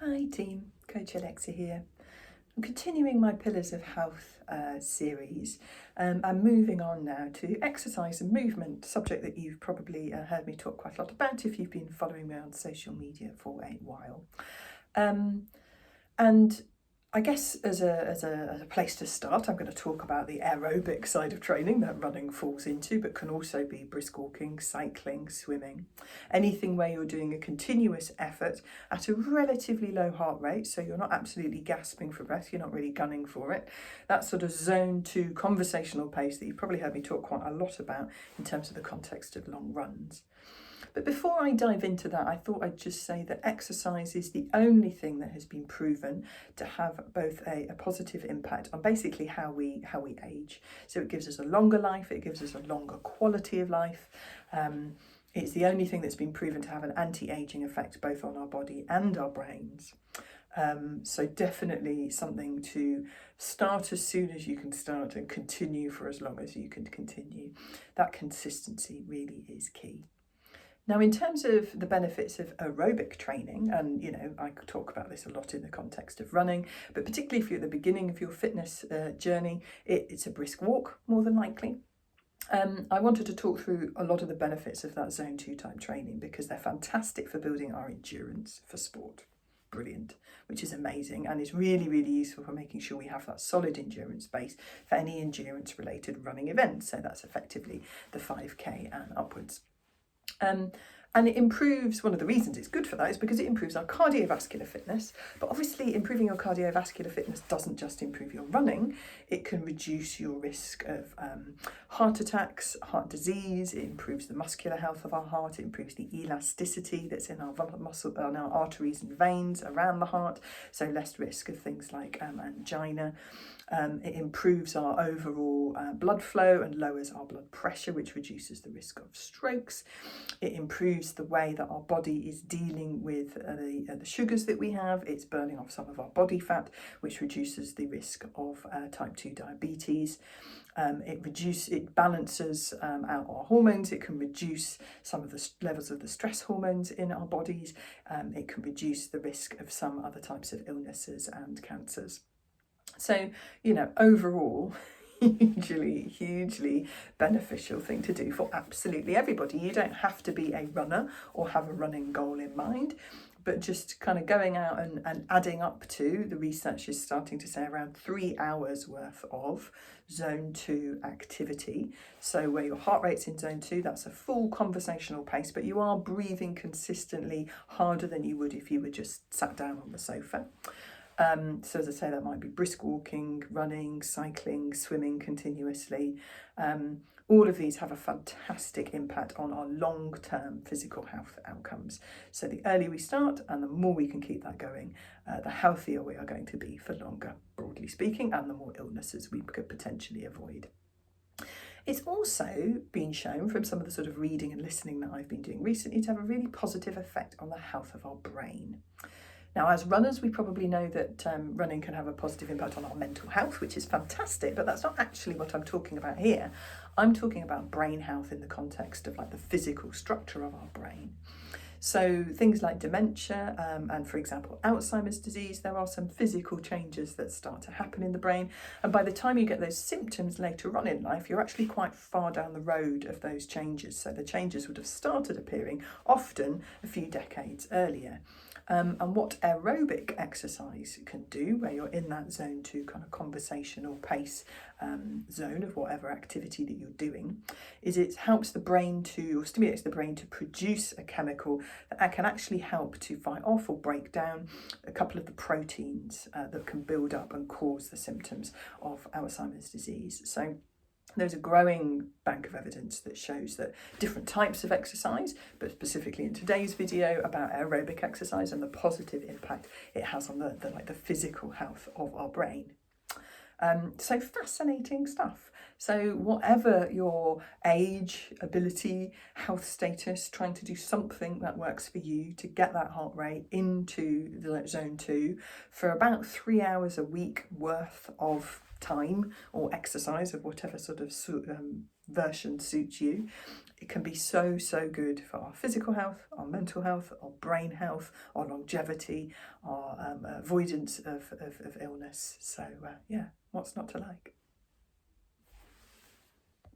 Hi team, Coach Alexa here. I'm continuing my Pillars of Health series. I'm moving on now to exercise and movement, subject that you've probably heard me talk quite a lot about if you've been following me on social media for a while. And I guess as a place to start, I'm going to talk about the aerobic side of training that running falls into, but can also be brisk walking, cycling, swimming. Anything where you're doing a continuous effort at a relatively low heart rate, so you're not absolutely gasping for breath, you're not really gunning for it. That sort of zone 2 conversational pace that you've probably heard me talk quite a lot about in terms of the context of long runs. But before I dive into that, I thought I'd just say that exercise is the only thing that has been proven to have both a positive impact on basically how we age. So it gives us a longer life, it gives us a longer quality of life. It's the only thing that's been proven to have an anti-aging effect both on our body and our brains. So definitely something to start as soon as you can start and continue for as long as you can continue. That consistency really is key. Now, in terms of the benefits of aerobic training, and I could talk about this a lot in the context of running, but particularly if you're at the beginning of your fitness journey, it's a brisk walk more than likely. I wanted to talk through a lot of the benefits of that zone 2 type training because they're fantastic for building our endurance for sport. Brilliant, which is amazing and is really, really useful for making sure we have that solid endurance base for any endurance related running events. So that's effectively the 5K and upwards. And it improves, one of the reasons it's good for that is because it improves our cardiovascular fitness. But obviously improving your cardiovascular fitness doesn't just improve your running, it can reduce your risk of heart attacks, heart disease, it improves the muscular health of our heart, it improves the elasticity that's in our muscle, on our arteries and veins around the heart, so less risk of things like angina. It improves our overall blood flow and lowers our blood pressure, which reduces the risk of strokes. It improves the way that our body is dealing with the sugars that we have. It's burning off some of our body fat, which reduces the risk of type 2 diabetes. It balances out our hormones. It can reduce some of the levels of the stress hormones in our bodies. It can reduce the risk of some other types of illnesses and cancers. So, overall, hugely beneficial thing to do for absolutely everybody. You don't have to be a runner or have a running goal in mind, but just kind of going out and adding up to, the research is starting to say, around 3 hours worth of zone 2 activity. So where your heart rate's in zone 2, that's a full conversational pace, but you are breathing consistently harder than you would if you were just sat down on the sofa. So as I say, that might be brisk walking, running, cycling, swimming continuously. All of these have a fantastic impact on our long-term physical health outcomes. So the earlier we start and the more we can keep that going, the healthier we are going to be for longer, broadly speaking, and the more illnesses we could potentially avoid. It's also been shown from some of the sort of reading and listening that I've been doing recently to have a really positive effect on the health of our brain. Now, as runners, we probably know that running can have a positive impact on our mental health, which is fantastic, but that's not actually what I'm talking about here. I'm talking about brain health in the context of like the physical structure of our brain. So things like dementia and, for example, Alzheimer's disease, there are some physical changes that start to happen in the brain. And by the time you get those symptoms later on in life, you're actually quite far down the road of those changes. So the changes would have started appearing often a few decades earlier. And what aerobic exercise can do, where you're in that zone 2 kind of conversational pace zone of whatever activity that you're doing, is it helps the brain to, or stimulates the brain to produce a chemical that can actually help to fight off or break down a couple of the proteins that can build up and cause the symptoms of Alzheimer's disease. So there's a growing bank of evidence that shows that different types of exercise, but specifically in today's video about aerobic exercise and the positive impact it has on the physical health of our brain. So fascinating stuff. So whatever your age, ability, health status, trying to do something that works for you to get that heart rate into the zone 2 for about 3 hours a week worth of time or exercise of whatever sort of version suits you. It can be so, so good for our physical health, our mental health, our brain health, our longevity, our avoidance of illness. So yeah, what's not to like?